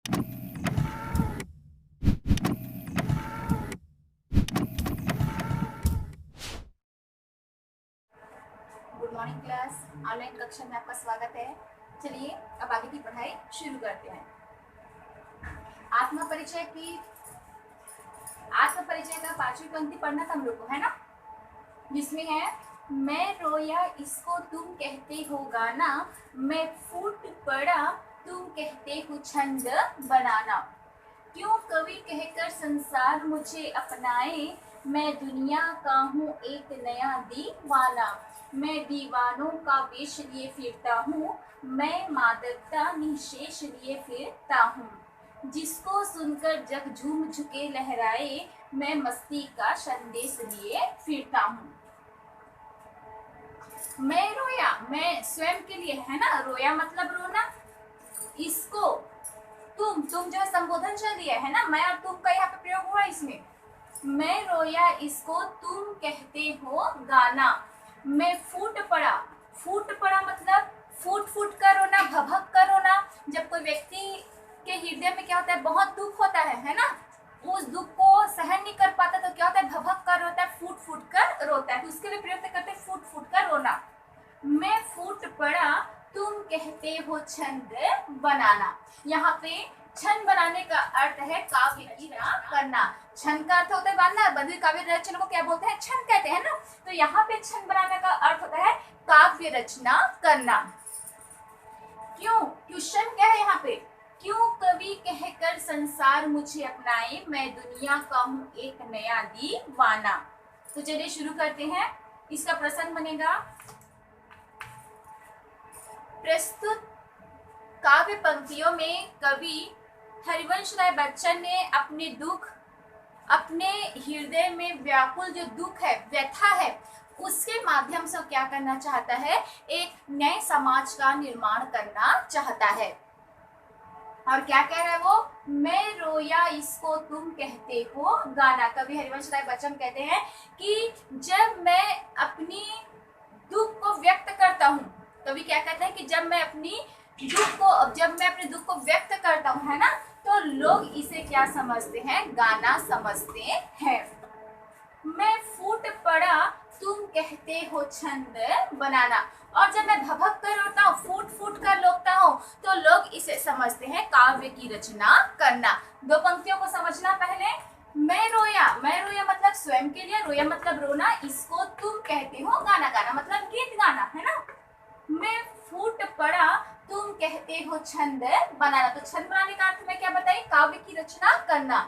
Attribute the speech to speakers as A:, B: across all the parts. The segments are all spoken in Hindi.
A: Good morning class. ऑनलाइन कक्षा में आपका स्वागत है। चलिए अब आगे की पढ़ाई शुरू करते हैं। आत्म परिचय का 5वीं पंक्ति पढ़ना था हम लोग को, है ना, जिसमें है मैं रोया इसको तुम कहते हो गाना, मैं फूट पड़ा तुम कहते हो छंद बनाना। क्यों कवि कहकर संसार मुझे अपनाए, मैं दुनिया का हूँ एक नया दीवाना। मैं दीवानों का वेश लिए फिरता हूँ, मैं मादकता निशेष लिए फिरता हूँ। जिसको सुनकर जग झूम झुके लहराए, मैं मस्ती का संदेश लिए फिरता हूँ। मैं रोया, मैं स्वयं के लिए, है ना, रोया मतलब रोना। इसको तुम जो संबोधन शैली है ना, मैं और तुम का यहाँ पे प्रयोग हुआ इसमें। मैं रोया इसको तुम कहते हो गाना, मैं फूट पड़ा मतलब फूट कर रोना, भभक कर रोना। जब कोई व्यक्ति के हृदय में क्या होता है, बहुत दुख होता है ना, उस दुख को सहन नहीं कर पाता तो क्या होता है, भभक कर रोता है, फूट कर रोता है। तो उसके लिए प्रयोग करते हैं फूट कर रोना। मैं फूट पड़ा तुम कहते हो छंद बनाना। यहाँ पे छंद बनाने का अर्थ है काव्य की रचना करना। छंद का अर्थ होता है बनना, बंधी काव्य रचना को क्या बोलते हैं, छंद कहते हैं ना। तो यहाँ पे छंद बनाने का अर्थ होता है काव्य रचना करना। क्यों, क्वेश्चन क्या है यहाँ पे, क्यों कवि कहकर संसार मुझे अपनाए, मैं दुनिया का हूँ एक नया दीवाना। तो चलिए शुरू करते हैं। इसका प्रसंग बनेगा, प्रस्तुत काव्य पंक्तियों में कवि हरिवंश राय बच्चन ने अपने दुख, अपने हृदय में व्याकुल जो दुख है, व्यथा है, उसके माध्यम से क्या करना चाहता है, एक नए समाज का निर्माण करना चाहता है। और क्या कह रहा है वो, मैं रोया इसको तुम कहते हो गाना। कवि हरिवंश राय बच्चन कहते हैं कि जब मैं अपनी दुख को व्यक्त करता हूँ, कवि क्या कहते हैं कि जब मैं अपने दुख को व्यक्त करता हूँ, है ना, तो लोग इसे क्या समझते हैं, गाना समझते हैं। मैं फूट पड़ा तुम कहते हो छंद बनाना। और जब मैं भभक कर रोता हूँ, फूट कर रोता हूँ, तो लोग इसे समझते हैं काव्य की रचना करना। दो पंक्तियों को समझना पहले। मैं रोया मतलब स्वयं के लिए, रोया मतलब रोना, इसको तुम कहते हो गाना, गाना मतलब गीत गाना, है ना। मैं फूट पड़ा तुम कहते हो छंद बनाना। तो छंद बनाने का अर्थ मैं क्या बताई, काव्य की रचना करना।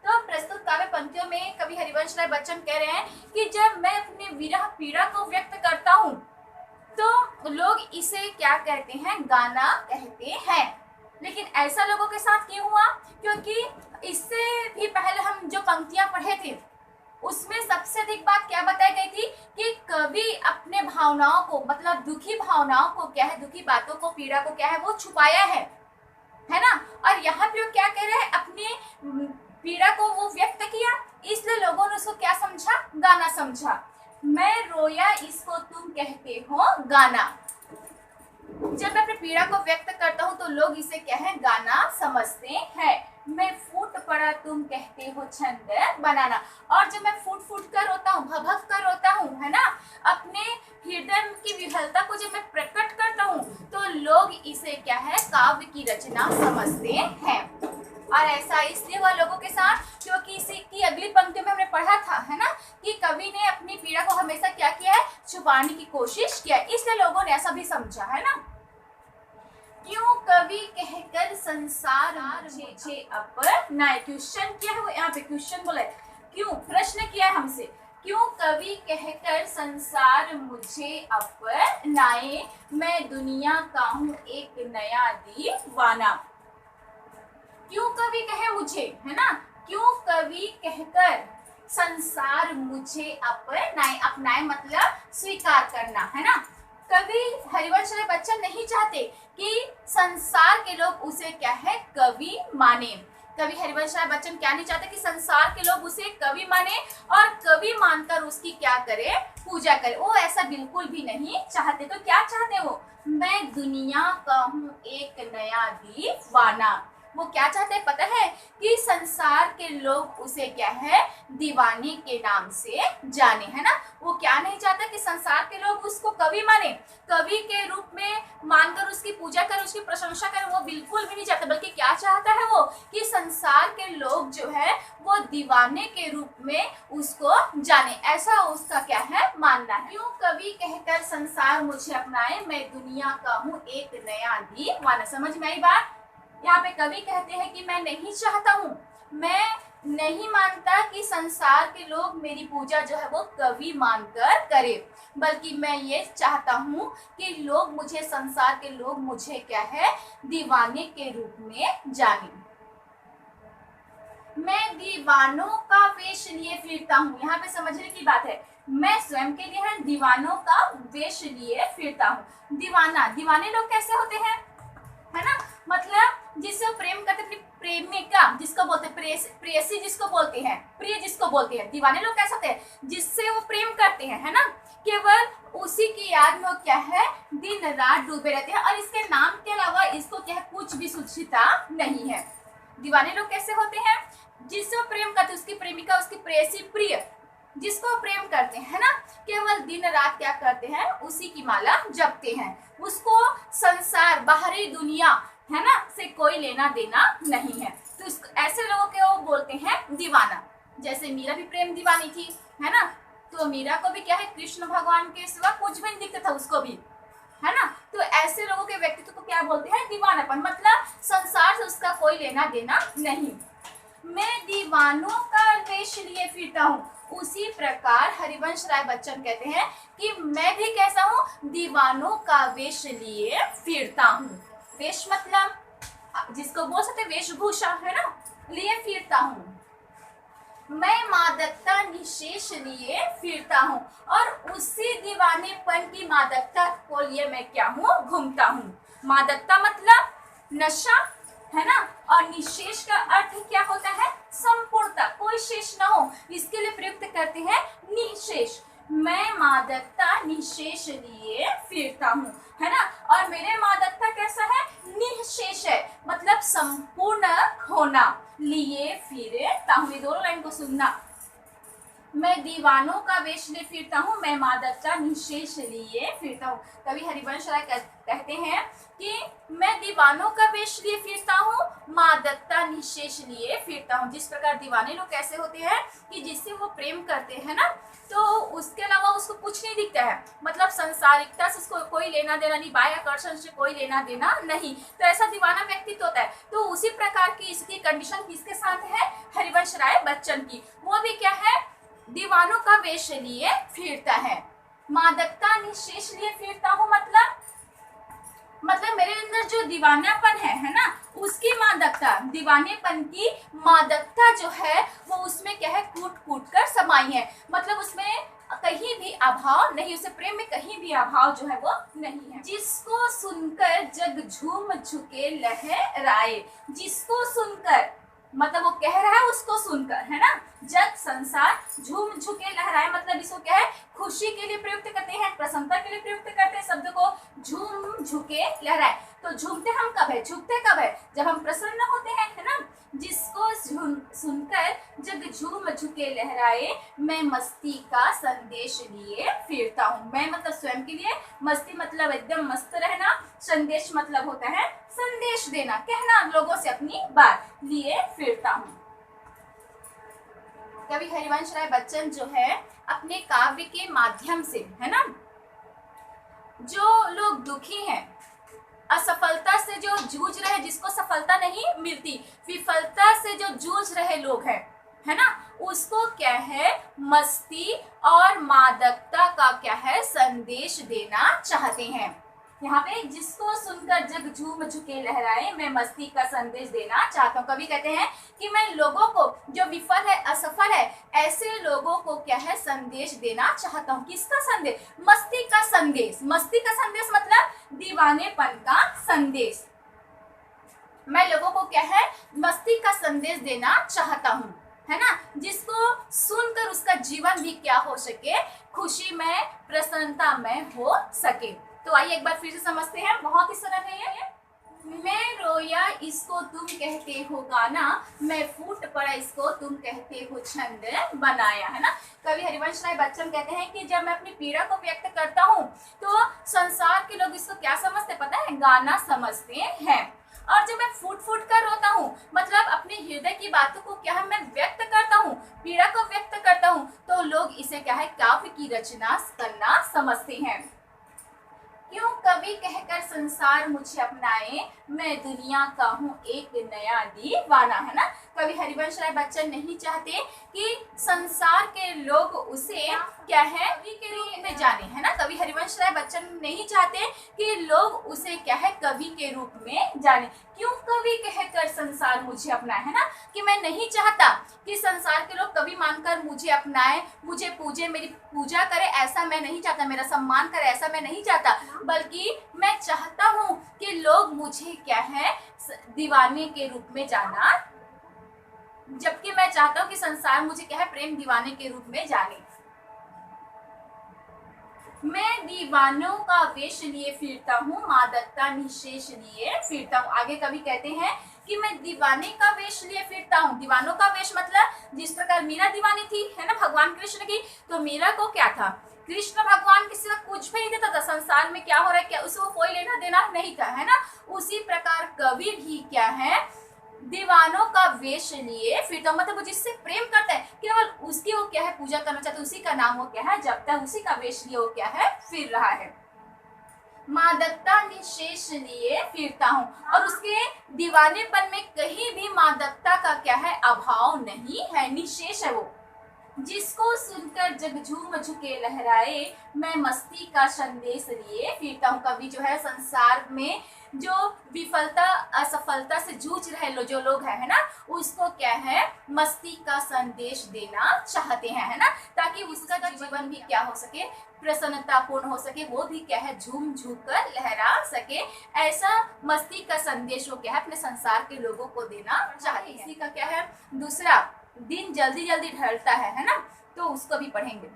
A: तो प्रस्तुत काव्य पंक्तियों में कवि हरिवंश राय बच्चन कह रहे हैं कि जब मैं अपने विरह पीड़ा को व्यक्त करता हूँ, तो लोग इसे क्या कहते हैं, गाना कहते हैं। लेकिन ऐसा लोगों के साथ क्यों हुआ, क्योंकि इससे भी पहले हम जो पंक्तियां पढ़े थे उसमें सबसे अधिक बात क्या बताई गई थी कि कवि अपने भावनाओं को, मतलब दुखी भावनाओं को क्या है, दुखी बातों को, पीड़ा को क्या है, वो छुपाया है ना। और यहाँ पे वो क्या कह रहे हैं, अपने पीड़ा को वो व्यक्त किया, इसलिए लोगों ने उसको क्या समझा, गाना समझा। मैं रोया इसको तुम कहते हो गाना। जब मैं अपनी पीड़ा को व्यक्त करता हूँ तो लोग इसे क्या है, गाना समझते हैं। मैं फूट पड़ा तुम कहते हो छंद बनाना। और जब मैं फूट कर रोता हूँ, भभक कर रोता हूँ, है ना, अपने हृदय की विहलता को जब मैं प्रकट करता हूँ, तो लोग इसे क्या है, काव्य की रचना समझते हैं। और ऐसा इसलिए हुआ लोगों के साथ क्योंकि इसी की अगली पंक्ति में हमने पढ़ा था, है ना, कि कवि ने अपनी पीड़ा को हमेशा क्या किया है, छुपाने की कोशिश किया, इसलिए लोगों ने ऐसा भी समझा, है ना। क्यों कवि कहकर संसार मुझे अपनाए। क्वेश्चन क्या है वो, यहाँ पे क्वेश्चन बोला है, क्यों, प्रश्न किया है हमसे, क्यों कवि कहकर संसार मुझे अपनाए, मैं दुनिया का हूँ एक नया दीवाना। क्यों कवि कहे मुझे, है ना, क्यों कवि कहकर संसार मुझे अपनाए मतलब स्वीकार करना, है ना। कवि हरिवंश राय बच्चन नहीं चाहते कि संसार के लोग उसे क्या है, कवि माने। कवि हरिवंश राय बच्चन क्या नहीं चाहते कि संसार के लोग उसे कवि माने और कवि मानकर उसकी क्या करे, पूजा करे। वो ऐसा बिल्कुल भी नहीं चाहते। तो क्या चाहते वो, मैं दुनिया का हूँ एक नया दीवाना। वो क्या चाहता है पता है? कि संसार के लोग उसे क्या है, दीवाने के नाम से जाने, है ना। वो क्या नहीं चाहता कि संसार के लोग उसको कवि माने, कवि के रूप में मानकर उसकी पूजा कर, उसकी प्रशंसा कर, वो बिल्कुल भी नहीं चाहता। बल्कि क्या चाहता है वो, कि संसार के लोग जो है वो दीवाने के रूप में उसको जाने, ऐसा उसका क्या है, मानना है। क्यों कवि कहकर संसार मुझे अपनाए, मैं दुनिया का हूँ एक नया दीवाना। समझ में आई बात? यहाँ पे कवि कहते हैं कि मैं नहीं चाहता हूँ, मैं नहीं मानता कि संसार के लोग मेरी पूजा जो है वो कवि मानकर करे, बल्कि मैं ये चाहता हूँ कि लोग मुझे, संसार के लोग मुझे क्या है, दीवाने के रूप में जाने। मैं दीवानों का वेश लिए फिरता हूँ। यहाँ पे समझने की बात है, मैं स्वयं के लिए है, दीवानों का वेश लिए फिरता हूँ। दीवाना, दीवाने लोग कैसे होते हैं, है ना, मतलब जिससे वो प्रेम करते, अपनी प्रेमिका जिसको बोलते हैं, प्रेयसी जिसको बोलते हैं, प्रिय जिसको बोलते हैं। दीवाने लोग कैसे होते हैं, जिससे वो प्रेम करते हैं, है ना, केवल उसी की याद में वो क्या है, दिन रात डूबे रहते हैं, और इसके नाम के अलावा इसको क्या है, कुछ भी सूझता नहीं है। दीवाने लोग कैसे होते हैं, जिससे वो प्रेम करते, उसकी प्रेमिका, उसकी प्रेयसी, प्रिय जिसको प्रेम करते हैं, है ना, केवल दिन रात क्या करते हैं, उसी की माला जपते हैं। उसको संसार, बाहरी दुनिया, है ना, से कोई लेना देना नहीं है। तो ऐसे लोगों के वो बोलते हैं दीवाना। जैसे मीरा भी प्रेम दीवानी थी, है ना, तो मीरा को भी क्या है, कृष्ण भगवान के सिवा कुछ भी नहीं दिखता था उसको भी, है ना। तो ऐसे लोगों के व्यक्तित्व को क्या बोलते हैं, दीवानापन, मतलब संसार से उसका कोई लेना देना नहीं। मैं दीवानों का वेश लिए फिरता हूँ। उसी प्रकार हरिवंश राय बच्चन कहते हैं कि मैं भी कैसा हूँ, दीवानों का वेश लिए फिरता हूँ। वेश मतलब जिसको बोल सकते वेशभूषा, है ना, लिए फिरता हूँ। मैं मादकता निशेष लिए फिरता हूँ, और उसी दीवानेपन की मादकता को लिए मैं क्या हूँ, घूमता हूँ। मादकता मतलब नशा, है ना, और निशेष का अर्थ क्या होता है, संपूर्णता, कोई शेष ना हो, इसके लिए प्रयुक्त करते हैं निशेष। मैं मादकता निशेष लिए फिरता हूँ, है ना, और मेरे मादकता कैसा है, निशेष है, मतलब संपूर्ण होना, लिए फिरता हूँ। ये दोनों लाइन को सुनना, मैं दीवानों का वेश लिए फिरता हूँ, मैं मादकता निशेष लिए फिरता हूँ। कवि हरिवंश राय कहते हैं कि मैं दीवानों का वेश लिए फिरता हूँ, मादकता निशेष लिए फिरता हूँ। जिस प्रकार दीवाने लोग कैसे होते हैं कि जिससे वो प्रेम करते हैं ना, तो उसके अलावा उसको कुछ नहीं दिखता है, मतलब संसारिकता से उसको कोई लेना देना नहीं, बाह्य आकर्षण से कोई लेना देना नहीं, तो ऐसा दीवाना व्यक्तित्व होता है। तो उसी प्रकार की इसकी कंडीशन किसके साथ है, हरिवंश राय बच्चन की। वो भी क्या है, दीवानों का वेश लिए फिरता है। मादकता निशेष लिए फिरता हूँ, मतलब मेरे अंदर जो दीवानापन है ना, उसकी मादकता, दीवानेपन की मादकता जो है वो उसमें क्या है, कूट कूट कर समाई है, मतलब उसमें कहीं भी अभाव नहीं, उसे प्रेम में कहीं भी अभाव जो है वो नहीं है। जिसको सुनकर जग झूम झुके लहराए, जिसको सुनकर मतलब वो कह रहा है उसको सुनकर, है ना, जग संसार झूम झुके लहराए, मतलब इसको क्या है, खुशी के लिए प्रयुक्त करते हैं, प्रसन्नता के लिए प्रयुक्त करते हैं शब्द को, झूम झुके लहराए। तो झूमते हम कब है, झुकते कब है, जब हम प्रसन्न होते हैं, है ना। जिसको सुनकर जग झूम झुके लहराए, मैं मस्ती का संदेश लिए फिरता हूँ। मैं मतलब स्वयं के लिए, मस्ती मतलब एकदम मस्त रहना, संदेश मतलब होता है संदेश देना, कहना लोगों से अपनी बात, लिए फिरता हूँ। कवि हरिवंश राय बच्चन जो है अपने काव्य के माध्यम से, है ना, जो लोग दुखी हैं, असफलता से जो जूझ रहे, जिसको सफलता नहीं मिलती, विफलता से जो जूझ रहे लोग हैं, है ना, उसको क्या है, मस्ती और मादकता का क्या है, संदेश देना चाहते हैं। यहाँ पे जिसको सुनकर जग झूम झुके लहराए, मैं मस्ती का संदेश देना चाहता हूँ। कवि कहते हैं कि मैं लोगों को, जो विफल है, असफल है, ऐसे लोगों को क्या है, संदेश देना चाहता हूँ। किसका संदेश, मस्ती का संदेश। मस्ती का संदेश मतलब दीवानेपन का संदेश। मैं लोगों को क्या है, मस्ती का संदेश देना चाहता हूँ, है ना, जिसको सुनकर उसका जीवन भी क्या हो सके, खुशी में, प्रसन्नता में हो सके। तो आइए एक बार फिर से समझते हैं, बहुत ही सरल है ये। मैं रोया इसको तुम कहते हो गाना, मैं फूट पड़ा इसको तुम कहते हो छंद बनाया, है ना। कवि हरिवंश राय बच्चन कहते हैं कि जब मैं अपनी पीड़ा को व्यक्त करता हूँ तो संसार के लोग इसको क्या समझते पता है, गाना समझते हैं। और जब मैं फूट फूट कर रोता हूँ, मतलब अपने हृदय की बातों को क्या है मैं व्यक्त करता हूँ, पीड़ा को व्यक्त करता हूँ, तो लोग इसे क्या है काव्य की रचना करना समझते हैं। क्यों कवि कहकर संसार मुझे अपनाए, मैं दुनिया का हूँ एक नया दीवाना, है ना। कवि हरिवंश राय बच्चन नहीं चाहते कि संसार के लोग उसे क्या है कवि के रूप में जाने, है ना। कवि हरिवंश राय बच्चन नहीं चाहते कि लोग उसे क्या है कवि के रूप में जाने। क्यों कवि कहकर संसार मुझे अपनाए, है ना, कि मैं नहीं चाहता कि संसार के लोग कवि मानकर मुझे अपनाए, मुझे पूजे, मेरी पूजा करे, ऐसा मैं नहीं चाहता, मेरा सम्मान करे, ऐसा मैं नहीं चाहता, बल्कि मैं चाहता हूँ कि लोग मुझे क्या है दीवाने के रूप में जाना, जबकि मैं चाहता हूँ कि संसार मुझे क्या है प्रेम दीवाने के रूप में जाने। मैं दीवानों का वेश लिए फिरता हूँ, मादकता निशेष लिए फिरता हूँ। आगे कवि कहते हैं कि मैं दीवाने का वेश लिए फिरता हूँ। दीवानों का वेश मतलब जिस प्रकार मीरा दीवानी थी, है ना, भगवान कृष्ण की, तो मीरा को क्या था, कृष्ण भगवान के सिवा कुछ भी नहीं देता था, संसार में क्या हो रहा है क्या उसको कोई लेना देना नहीं था, है ना। उसी प्रकार कवि भी क्या है दीवानों का वेश लिए फिरता, मतलब वो जिससे प्रेम करता है केवल उसकी वो क्या है पूजा करना चाहता है, उसी का नाम वो क्या है जपता है, उसी का वेश लिए वो क्या है फिर रहा है। मादकता निशेष लिए फिरता हूँ, और उसके दीवानेपन में कहीं भी मादकता का क्या है अभाव नहीं है, निशेष है वो। जिसको सुनकर जग झूम झुके लहराए, मैं मस्ती का संदेश लिए फिरता हूँ। कवि जो है संसार में जो विफलता असफलता से जूझ रहे जो लोग हैं, है ना, उसको क्या है मस्ती का संदेश देना चाहते हैं, है ना, ताकि उसका जीवन भी क्या हो सके प्रसन्नतापूर्ण हो सके, वो भी क्या है झूम झूम कर लहरा सके, ऐसा मस्ती का संदेश वो क्या है अपने संसार के लोगों को देना चाहते हैं। इसी का क्या है दूसरा दिन जल्दी जल्दी ढलता है ना, तो उसको भी पढ़ेंगे।